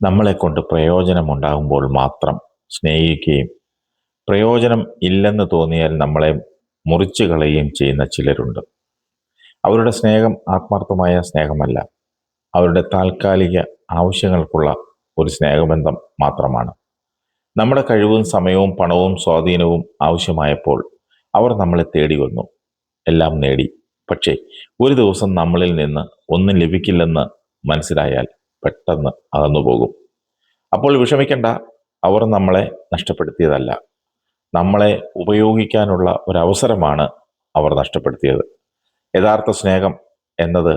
നമ്മളെക്കൊണ്ട് പ്രയോജനമുണ്ടാകുമ്പോൾ മാത്രം സ്നേഹിക്കുകയും പ്രയോജനം ഇല്ലെന്ന് തോന്നിയാൽ നമ്മളെ മുറിച്ചു കളയുകയും ചെയ്യുന്ന ചിലരുണ്ട്. അവരുടെ സ്നേഹം ആത്മാർത്ഥമായ സ്നേഹമല്ല, അവരുടെ താൽക്കാലിക ആവശ്യങ്ങൾക്കുള്ള ഒരു സ്നേഹബന്ധം മാത്രമാണ്. നമ്മുടെ കഴിവും സമയവും പണവും സ്വാധീനവും ആവശ്യമായപ്പോൾ അവർ നമ്മളെ തേടി വന്നു, എല്ലാം നേടി. പക്ഷേ ഒരു ദിവസം നമ്മളിൽ നിന്ന് ഒന്നും ലഭിക്കില്ലെന്ന് മനസ്സിലായാൽ പെട്ടെന്ന് അകന്നു പോകും. അപ്പോൾ വിഷമിക്കണ്ട, അവർ നമ്മളെ നഷ്ടപ്പെടുത്തിയതല്ല, നമ്മളെ ഉപയോഗിക്കാനുള്ള ഒരവസരമാണ് അവർ നഷ്ടപ്പെടുത്തിയത്. യഥാർത്ഥ സ്നേഹം എന്നത്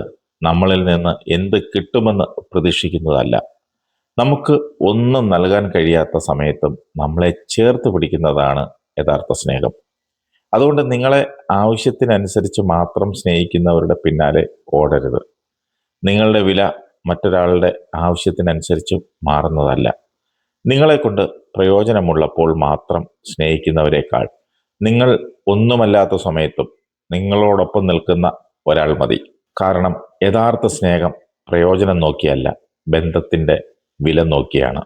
നമ്മളിൽ നിന്ന് എന്ത് കിട്ടുമെന്ന് പ്രതീക്ഷിക്കുന്നതല്ല, നമുക്ക് ഒന്നും നൽകാൻ കഴിയാത്ത സമയത്തും നമ്മളെ ചേർത്ത് പിടിക്കുന്നതാണ് യഥാർത്ഥ സ്നേഹം. അതുകൊണ്ട് നിങ്ങളെ ആവശ്യത്തിനനുസരിച്ച് മാത്രം സ്നേഹിക്കുന്നവരുടെ പിന്നാലെ ഓടരുത്. നിങ്ങളുടെ വില മറ്റൊരാളുടെ ആവശ്യത്തിനനുസരിച്ച് മാറുന്നതല്ല. നിങ്ങളെക്കൊണ്ട് പ്രയോജനമുള്ളപ്പോൾ മാത്രം സ്നേഹിക്കുന്നവരെക്കാൾ നിങ്ങൾ ഒന്നുമല്ലാത്ത സമയത്തും നിങ്ങളോടൊപ്പം നിൽക്കുന്ന ഒരാൾ മതി. കാരണം യഥാർത്ഥ സ്നേഹം പ്രയോജനം നോക്കിയല്ല, ബന്ധത്തിൻ്റെ വില നോക്കിയാണ്.